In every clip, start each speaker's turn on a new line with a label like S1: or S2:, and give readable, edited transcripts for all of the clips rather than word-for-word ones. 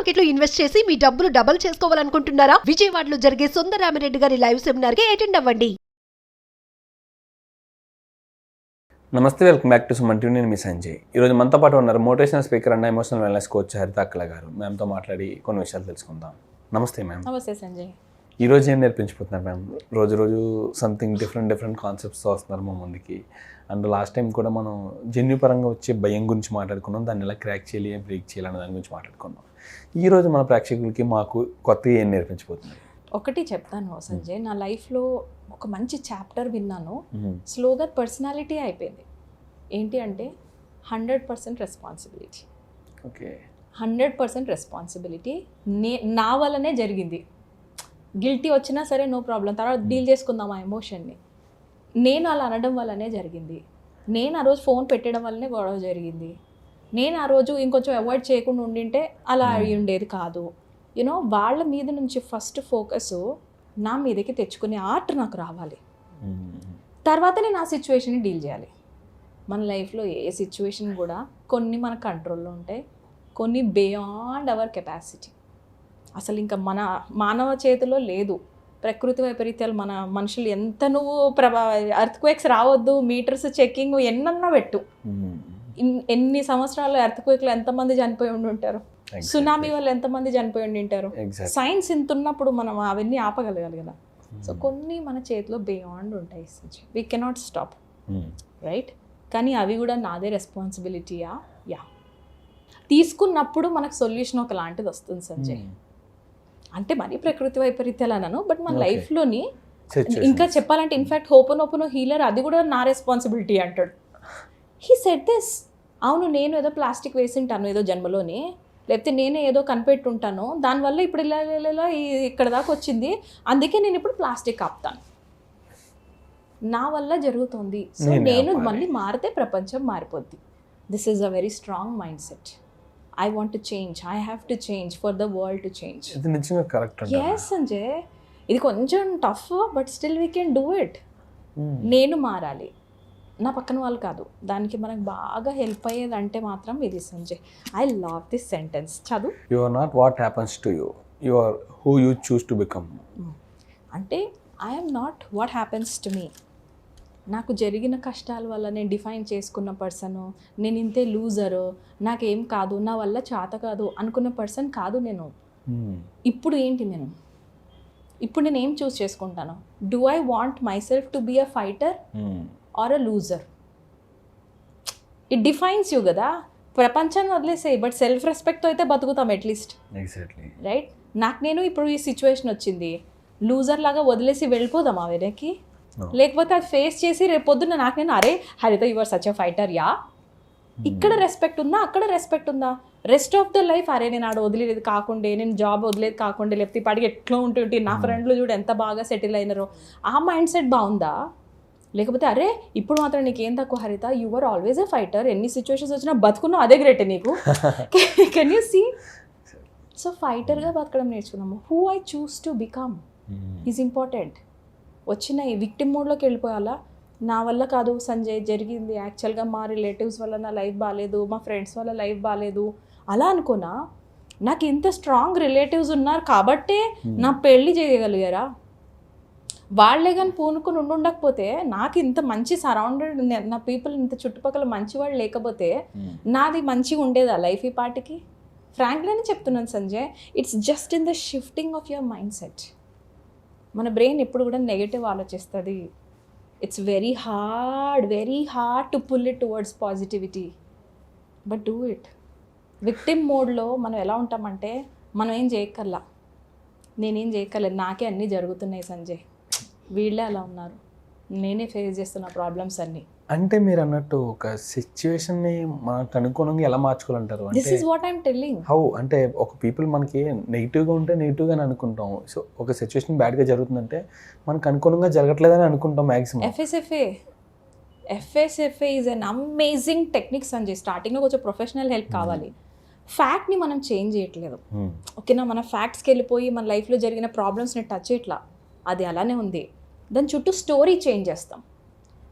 S1: Market లో invest చేసి మీ డబ్బులు డబుల్ చేసుకోవాలనుకుంటున్నారా? విజయవాడలో జరిగే సుందరరామిరెడ్డి గారి లైవ్ సెమినార్ కి అటెండ్ అవ్వండి.
S2: నమస్తే, welcome back to Suman TV. నేను మీ సంజయ్. ఈరోజు మనతో పాటు ఉన్నారు motivational speaker and emotional wellness coach హరిత అక్కల గారు. మ్యామ్తో మాట్లాడి కొన్ని విషయాలు తెలుసుకుందాం. నమస్తే మ్యామ్.
S3: నమస్తే సంజయ్.
S2: ఈరోజు ఏం నేర్పించిపోతున్నారు మ్యామ్? రోజు సంథింగ్ డిఫరెంట్ కాన్సెప్ట్స్తో వస్తున్నారు మా ముందుకి. అండ్ లాస్ట్ టైం కూడా మనం జన్యు పరంగా వచ్చే భయం గురించి మాట్లాడుకున్నాం, దాన్ని ఎలా క్రాక్ చేయాలి, బ్రేక్ చేయాలి అనే దాని గురించి మాట్లాడుకున్నాం. ఈరోజు మన ప్రేక్షకులకి మాకు కొత్తగా ఏం నేర్పించిపోతున్నారు?
S3: ఒకటి చెప్తాను సంజయ్, నా లైఫ్లో ఒక మంచి చాప్టర్ విన్నాను. స్లోగా పర్సనాలిటీ అయిపోయింది. ఏంటి అంటే 100% రెస్పాన్సిబిలిటీ.
S2: ఓకే,
S3: 100% రెస్పాన్సిబిలిటీ నా వల్లనే జరిగింది. గిల్టీ వచ్చినా సరే నో ప్రాబ్లం, తర్వాత డీల్ చేసుకుందాం ఆ ఎమోషన్ని. నేను అలా అనడం వల్లనే జరిగింది. నేను ఆ రోజు ఫోన్ పెట్టడం వల్లనే గొడవ జరిగింది. నేను ఆ రోజు ఇంకొంచెం అవాయిడ్ చేయకుండా ఉండింటే అలా అయి ఉండేది కాదు. యూనో, వాళ్ళ మీద నుంచి ఫస్ట్ ఫోకస్ నా మీదకి తెచ్చుకునే ఆర్ట్ నాకు రావాలి. తర్వాత నేను ఆ సిచ్యువేషన్ని డీల్ చేయాలి. మన లైఫ్లో ఏ సిచ్యువేషన్ కూడా కొన్ని మన కంట్రోల్లో ఉంటాయి, కొన్ని బియాండ్ అవర్ కెపాసిటీ. అసలు ఇంకా మన మానవ చేతిలో లేదు. ప్రకృతి వైపరీత్యాలు మన మనుషులు ఎంత నువ్వు ఎర్త్క్వేక్స్ రావద్దు, మీటర్స్ చెక్కింగ్ ఎన్నన్నా పెట్టు. ఎన్ని సంవత్సరాలు ఎర్త్క్వేక్లు ఎంతమంది చనిపోయి ఉండి ఉంటారు, సునామీ వల్ల ఎంతమంది చనిపోయి ఉండి ఉంటారు. సైన్స్ ఇంత ఉన్నప్పుడు మనం అవన్నీ ఆపగలగాలి కదా. సో కొన్ని మన చేతిలో బియాండ్ ఉంటాయి, వీ కెనాట్ స్టాప్, రైట్? కానీ అవి కూడా నాదే రెస్పాన్సిబిలిటీయా? యా. తీసుకున్నప్పుడు మనకు సొల్యూషన్ ఒక లాంటిది వస్తుంది సంజయ్. అంటే మరీ ప్రకృతి వైపరీత్యాలు అన్నాను, బట్ మన లైఫ్లోని ఇంకా చెప్పాలంటే ఇన్ఫ్యాక్ట్ హోపనోపనో హీలర్ అది కూడా నా రెస్పాన్సిబిలిటీ అంటాడు. He said this. అవును, నేను ఏదో ప్లాస్టిక్ వేసింటాను ఏదో జన్మలోని, లేకపోతే నేనే ఏదో కనిపెట్టుంటాను, దానివల్ల ఇప్పుడు ఇలా ఇక్కడ దాకా వచ్చింది, అందుకే నేను ఇప్పుడు ప్లాస్టిక్ ఆపుతాను. నా వల్ల జరుగుతుంది. సో నేను మళ్ళీ మారితే ప్రపంచం మారిపోద్ది. This is a very strong mind set. I want to change. I have to change for the world to change.
S2: ఇది నిజంగా కరెక్ట్ అండి.
S3: Yes సంజయ్, ఇది కొంచెం tough but still we can do it. నేను మారాలి, నా పక్కన వాళ్ళు కాదు. దానికి మనకు బాగా హెల్ప్ అయ్యేది అంటే మాత్రం ఇది Sanjay. I love this sentence. చదువు.
S2: You are not what happens to you, you are who you choose to become.
S3: అంటే I am not what happens to me. నాకు జరిగిన కష్టాల వల్ల నేను డిఫైన్ చేసుకున్న పర్సను, నేను ఇంతే లూజరు, నాకేం కాదు, నా వల్ల చేత కాదు అనుకున్న పర్సన్ కాదు నేను. ఇప్పుడు ఏంటి ఇప్పుడు నేను ఏం చూస్ చేసుకుంటాను? Do I want myself to be a fighter or a loser? It defines you కదా. ప్రపంచాన్ని వదిలేసేయి, బట్ సెల్ఫ్ రెస్పెక్ట్తో అయితే బతుకుతాం అట్లీస్ట్, రైట్? నాకు నేను ఇప్పుడు ఈ సిచ్యువేషన్ వచ్చింది, లూజర్ లాగా వదిలేసి వెళ్ళిపోదామా వెనక్కి? లేకపోతే అది ఫేస్ చేసి రేపు పొద్దున్న నాకు నేను అరే హరిత your such a fighter yeah, ఇక్కడ రెస్పెక్ట్ ఉందా, అక్కడ రెస్పెక్ట్ ఉందా? రెస్ట్ ఆఫ్ ద లైఫ్ అరే నేను ఆడ వదిలేదు కాకుండా, నేను జాబ్ వదిలేదు కాకుండా, లేకపోతే ఇప్పటికి ఎట్లా ఉంటుంటే నా ఫ్రెండ్లు చూడు ఎంత బాగా సెటిల్ అయినారో, ఆ మైండ్ సెట్ బాగుందా? లేకపోతే అరే ఇప్పుడు మాత్రం నీకేం తక్కువ Haritha, your always a fighter, ఎన్ని సిచ్యువేషన్స్ వచ్చినా బతుకున్నావు, అదే గ్రేటే నీకు. Can you see? సో ఫైటర్గా బతకడం నేర్చుకున్నాము. Who I choose to become is important. వచ్చిన ఈ విక్టిమ్ మోడ్లోకి వెళ్ళిపోయాలా? నా వల్ల కాదు సంజయ్, జరిగింది యాక్చువల్గా మా రిలేటివ్స్ వల్ల నా లైఫ్ బాగాలేదు, మా ఫ్రెండ్స్ వల్ల లైఫ్ బాగాలేదు అలా అనుకున్నా. నాకు ఇంత స్ట్రాంగ్ రిలేటివ్స్ ఉన్నారు కాబట్టే నా పెళ్ళి చేయగలిగారా? వాళ్ళే కానీ పూనుకొని ఉండకపోతే, నాకు ఇంత మంచి సరౌండెడ్ నా పీపుల్, ఇంత చుట్టుపక్కల మంచి వాళ్ళు లేకపోతే నాది మంచిగా ఉండేదా లైఫ్ ఈ పాటికి? ఫ్రాంక్లీనే చెప్తున్నాను Sanjay, it's just in the shifting of your mindset. మన బ్రెయిన్ ఎప్పుడు కూడా నెగటివ్ ఆలోచిస్తుంది. It's very hard to pull it towards positivity, but do it. Victim మోడ్లో మనం ఎలా ఉంటామంటే, మనం ఏం చేయక్కర్లా, నేనేం చేయక్కర్లేదు, నాకే అన్నీ జరుగుతున్నాయి సంజయ్, వీళ్ళే అలా ఉన్నారు, నేనే ఫేస్ చేస్తున్న ప్రాబ్లమ్స్ అన్నీ.
S2: అంటే మీరు అన్నట్టు ఒక సిచ్యువేషన్ని మనకు అనుగుణంగా ఎలా మార్చుకోవాలంటారు?
S3: This is what I'm telling.
S2: How అంటే ఒక పీపుల్ మనకి నెగిటివ్గా ఉంటే నెగిటివ్గానే అనుకుంటాం. సో ఒక సిచ్యువేషన్ బ్యాడ్గా జరుగుతుందంటే మనకు అనుగుణంగా జరగట్లేదని అనుకుంటాం maximum.
S3: FSFA is an amazing technique Sanjay. స్టార్టింగ్లో కొంచెం ప్రొఫెషనల్ హెల్ప్ కావాలి. ఫ్యాక్ట్ని మనం చేంజ్ చేయట్లేదు, ఓకేనా? మన ఫ్యాక్ట్స్కి వెళ్ళిపోయి మన లైఫ్లో జరిగిన ప్రాబ్లమ్స్ని టచ్ చేయట్లా, అది అలానే ఉంది. దాని చుట్టూ స్టోరీ చేంజ్ చేస్తాం.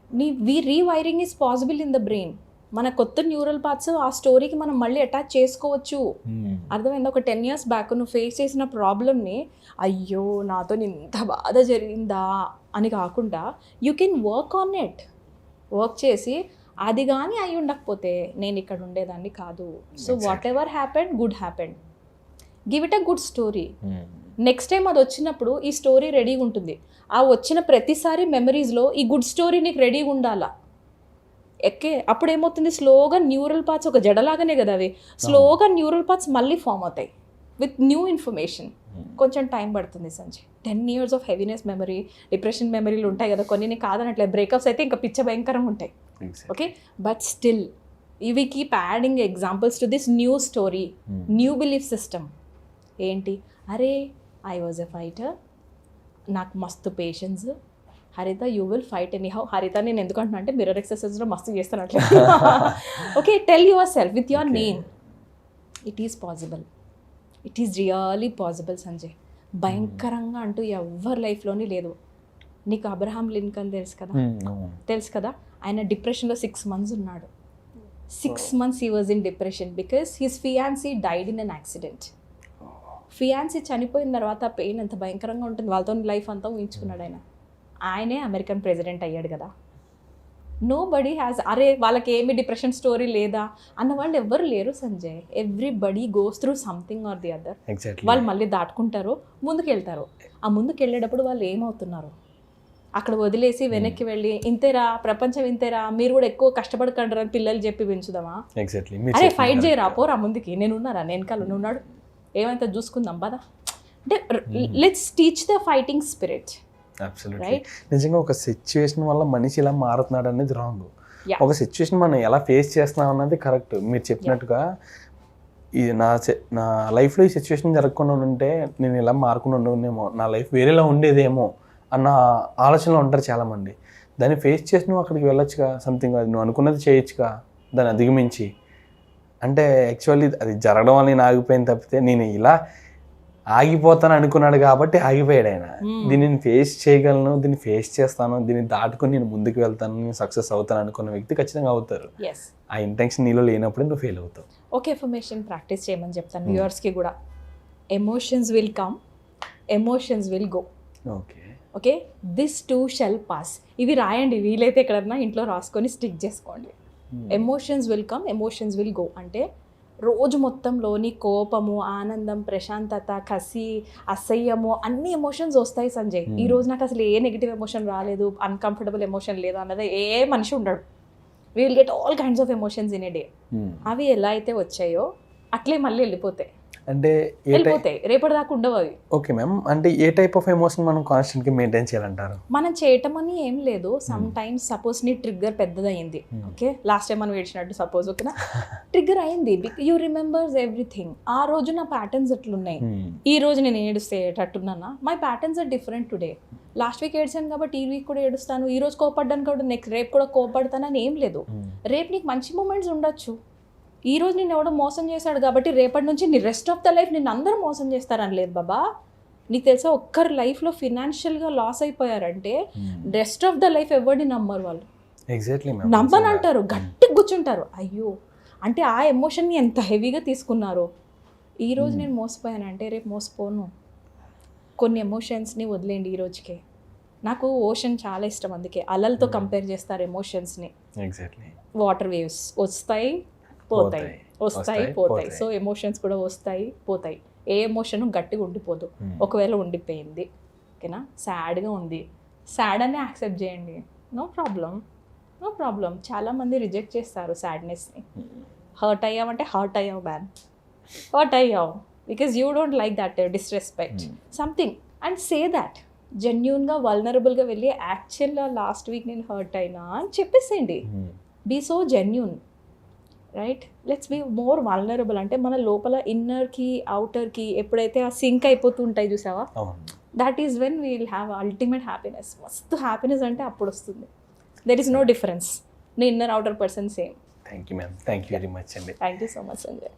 S3: Rewiring is possible in the brain. మన కొత్త న్యూరల్ పార్ట్స్ ఆ స్టోరీకి మనం మళ్ళీ అటాచ్ చేసుకోవచ్చు. అర్థమైంది? ఒక 10 years బ్యాక్ నువ్వు ఫేస్ చేసిన ప్రాబ్లమ్ని అయ్యో నాతో ఇంత బాధ జరిగిందా అని కాకుండా you can work on it. Work చేసి అది కానీ అయి ఉండకపోతే నేను ఇక్కడ ఉండేదాన్ని కాదు. So what ever happened, good happened. Give it a good story. Next time అది వచ్చినప్పుడు ఈ స్టోరీ రెడీగా ఉంటుంది. ఆ వచ్చిన ప్రతిసారి మెమరీస్లో ఈ గుడ్ స్టోరీ నీకు రెడీగా ఉండాలా. అప్పుడు ఏమవుతుంది, స్లోగా న్యూరల్ పార్ట్స్, ఒక జడలాగానే కదా అవి, స్లోగా న్యూరల్ పార్ట్స్ మళ్ళీ ఫామ్ అవుతాయి విత్ న్యూ ఇన్ఫర్మేషన్. కొంచెం టైం పడుతుంది Sanjay. 10 years of heaviness memory, depression మెమరీలు ఉంటాయి కదా కొన్ని. నీకు కాదనట్లే, బ్రేకప్స్ అయితే ఇంకా పిచ్చ భయంకరంగా ఉంటాయి. ఓకే, బట్ స్టిల్ ఇవి keep adding examples to this new story, new belief system. ఏంటి, అరే ఐ వాజ్ ఎ ఫైటర్, నాకు మస్తు పేషెన్స్, హరిత you will fight any how. హరిత నేను ఎందుకు అంటున్నా అంటే మిర్రర్ ఎక్సర్సైజ్లో మస్తు చేస్తున్నట్లు. Okay, tell your self with your name, it is possible, it is really possible Sanjay. భయంకరంగా అంటూ ఎవరి లైఫ్లోనే లేదు. నీకు అబ్రహాం లింకన్ తెలుసు కదా, ఆయన డిప్రెషన్లో 6 months ఉన్నాడు. 6 months he was in depression because his fiancée died in an accident. Fiancée చనిపోయిన తర్వాత పెయిన్ ఎంత భయంకరంగా ఉంటుంది, వాళ్ళతో లైఫ్ అంతా ఊహించుకున్నాడు ఆయన. ఆయనే అమెరికన్ ప్రెసిడెంట్ అయ్యాడు కదా. నో బడీ హ్యాస్, అరే వాళ్ళకి ఏమి డిప్రెషన్ స్టోరీ లేదా అన్న వాళ్ళు ఎవ్వరు లేరు Sanjay. Everybody goes through something or the other. వాళ్ళు మళ్ళీ దాటుకుంటారు, ముందుకు వెళ్తారు. ఆ ముందుకు వెళ్ళేటప్పుడు వాళ్ళు ఏమవుతున్నారు, అక్కడ వదిలేసి వెనక్కి వెళ్ళి ఇంతేరా ప్రపంచం ఇంతేరా, మీరు కూడా ఎక్కువ కష్టపడకండి అని పిల్లలు చెప్పి పెంచుదామా? అరే ఫైట్ చేయరా, పోరా ముందుకి, నేను ఉన్నారా, నేను కాదు నువ్వున్నాడు, ఏమైతే చూసుకుందాం పదా. అంటే let's teach the fighting spirit. Right,
S2: నిజంగా ఒక సిచ్యువేషన్ వల్ల మనిషి ఇలా మారుతున్నాడు అనేది రాంగ్. ఒక సిచ్యువేషన్ మనం ఎలా ఫేస్ చేస్తున్నాం అన్నది కరెక్ట్. మీరు చెప్పినట్టుగా ఈ నా లైఫ్లో ఈ సిచ్యువేషన్ జరగకుండా ఉంటే నేను ఇలా మారకుండా ఉండేమో, నా లైఫ్ వేరేలా ఉండేదేమో అన్న ఆలోచనలో ఉంటారు చాలామంది. దాన్ని ఫేస్ చేసి నువ్వు అక్కడికి వెళ్ళొచ్చుగా, సంథింగ్ అది నువ్వు అనుకున్నది చేయొచ్చుగా, దాన్ని అధిగమించి. అంటే యాక్చువల్లీ అది జరగడం వల్ల నేను ఆగిపోయింది తప్పితే నేను ఇలా ఆగిపోతాను అనుకున్నాడు కాబట్టి ఆగిపోయాడు ఆయన. దీన్ని ఫేస్ చేయగలను, దీన్ని ఫేస్ చేస్తాను, దీన్ని దాటుకొని నేను ముందుకు వెళ్తాను, నేను సక్సెస్ అవుతాను అనుకున్న వ్యక్తి ఖచ్చితంగా అవుతారు. ఆ ఇంటెన్షన్ నీలో లేనప్పుడు నువ్వు ఫెయిల్ అవుతావు.
S3: ఓకే, ఎఫర్మేషన్ ప్రాక్టీస్ చేయమని చెప్తాను వ్యూవర్స్కి కూడా. Emotions will come, emotions will go. Okay, this two shell pass. ఇవి రాయండి, వీలైతే ఎక్కడన్నా ఇంట్లో రాసుకొని స్టిక్ చేసుకోండి. Emotions will come, emotions will go. అంటే రోజు మొత్తంలోని కోపము, ఆనందం, ప్రశాంతత, కసి, అసహ్యము, అన్ని ఎమోషన్స్ వస్తాయి సంజయ్. ఈ రోజు నాకు అసలు ఏ నెగిటివ్ ఎమోషన్ రాలేదు, అన్కంఫర్టబుల్ ఎమోషన్ లేదు అన్నది ఏ మనిషి ఉండడు. We will get all kinds of emotions in a day. అవి ఎలా అయితే వచ్చాయో అట్లే మళ్ళీ వెళ్ళిపోతాయి.
S2: అంటే
S3: వెళ్ళిపోతాయి, రేపటి దాకా ఉండవు అవి.
S2: ఓకే మ్యామ్, అంటే ఏ టైప్ ఆఫ్ ఎమోషన్ మనం కాన్స్టెంట్గా మెయింటైన్ చేయాలంటారు?
S3: మనం చేయటం అని ఏం లేదు. సమ్ టైమ్స్ సపోజ్ నీ ట్రిగ్గర్ పెద్దదయ్యింది, ఓకే, లాస్ట్ టైం మనం ఏడ్చినట్టు సపోజ్, ఓకేనా, ట్రిగ్గర్ అయింది, యూ రిమెంబర్స్ ఎవ్రీథింగ్. ఆ రోజు నా ప్యాటర్న్స్ ఎట్లున్నాయి, ఈ రోజు నేను ఏడుస్తేటట్టున్నానా, my patterns are different today. Last week ఏడ్చాను కాబట్టి ఈ వీక్ కూడా ఏడుస్తాను, ఈ రోజు కోపడ్డాను కాబట్టి నెక్స్ట్ రేపు కూడా కోపడతానని ఏం లేదు. రేపు నీకు మంచి మూమెంట్స్ ఉండొచ్చు. ఈ రోజు నేను ఎవడో మోసం చేశాడు కాబట్టి రేపటి నుంచి నీ రెస్ట్ ఆఫ్ ద లైఫ్ నిన్ను అందరూ మోసం చేస్తారని లేదు బాబా. నీకు తెలుసా, ఒక్కరి లైఫ్లో ఫినాన్షియల్గా లాస్ అయిపోయారంటే రెస్ట్ ఆఫ్ ద లైఫ్ ఎవరిని నమ్మరు వాళ్ళు.
S2: ఎగ్జాక్ట్లీ
S3: నమ్మని అంటారు, గట్టిగా కూర్చుంటారు. అయ్యో, అంటే ఆ ఎమోషన్ని ఎంత హెవీగా తీసుకున్నారు. ఈ రోజు నేను మోసపోయానంటే రేపు మోసపోను. కొన్ని ఎమోషన్స్ని వదిలేండి ఈ రోజుకే. నాకు ఓషన్ చాలా ఇష్టం, అందుకే అలలతో కంపేర్ చేస్తారు ఎమోషన్స్ని.
S2: ఎగ్జాక్ట్లీ,
S3: వాటర్ వేవ్స్ వస్తాయి పోతాయి, వస్తాయి పోతాయి. సో ఎమోషన్స్ కూడా వస్తాయి పోతాయి. ఏ ఎమోషన్ గట్టిగా ఉండిపోదు. ఒకవేళ ఉండిపోయింది, ఓకేనా, సాడ్గా ఉంది, సాడ్ అని యాక్సెప్ట్ చేయండి, నో ప్రాబ్లం, నో ప్రాబ్లం. చాలామంది రిజెక్ట్ చేస్తారు సాడ్నెస్ని. హర్ట్ అయ్యామంటే హర్ట్ అయ్యావు మ్యాన్, హర్ట్ అయ్యావు because you don't like that disrespect something and say that. జెన్యూన్గా వల్నరబుల్గా వెళ్ళి యాక్చువల్గా లాస్ట్ వీక్ నేను హర్ట్ అయినా అని చెప్పేసేయండి. Be so genuine, right? Let's be more vulnerable. అంటే మన లోపల ఇన్నర్కి అవుటర్కి ఎప్పుడైతే ఆ సింక్ అయిపోతూ ఉంటాయి చూసావా, that is when we will have ultimate happiness. మస్తు హ్యాపీనెస్ అంటే అప్పుడు వస్తుంది. There is no difference. నీ inner outer person same.
S2: Thank you ma'am, thank you very much అండి.
S3: Thank you so much Sanjay.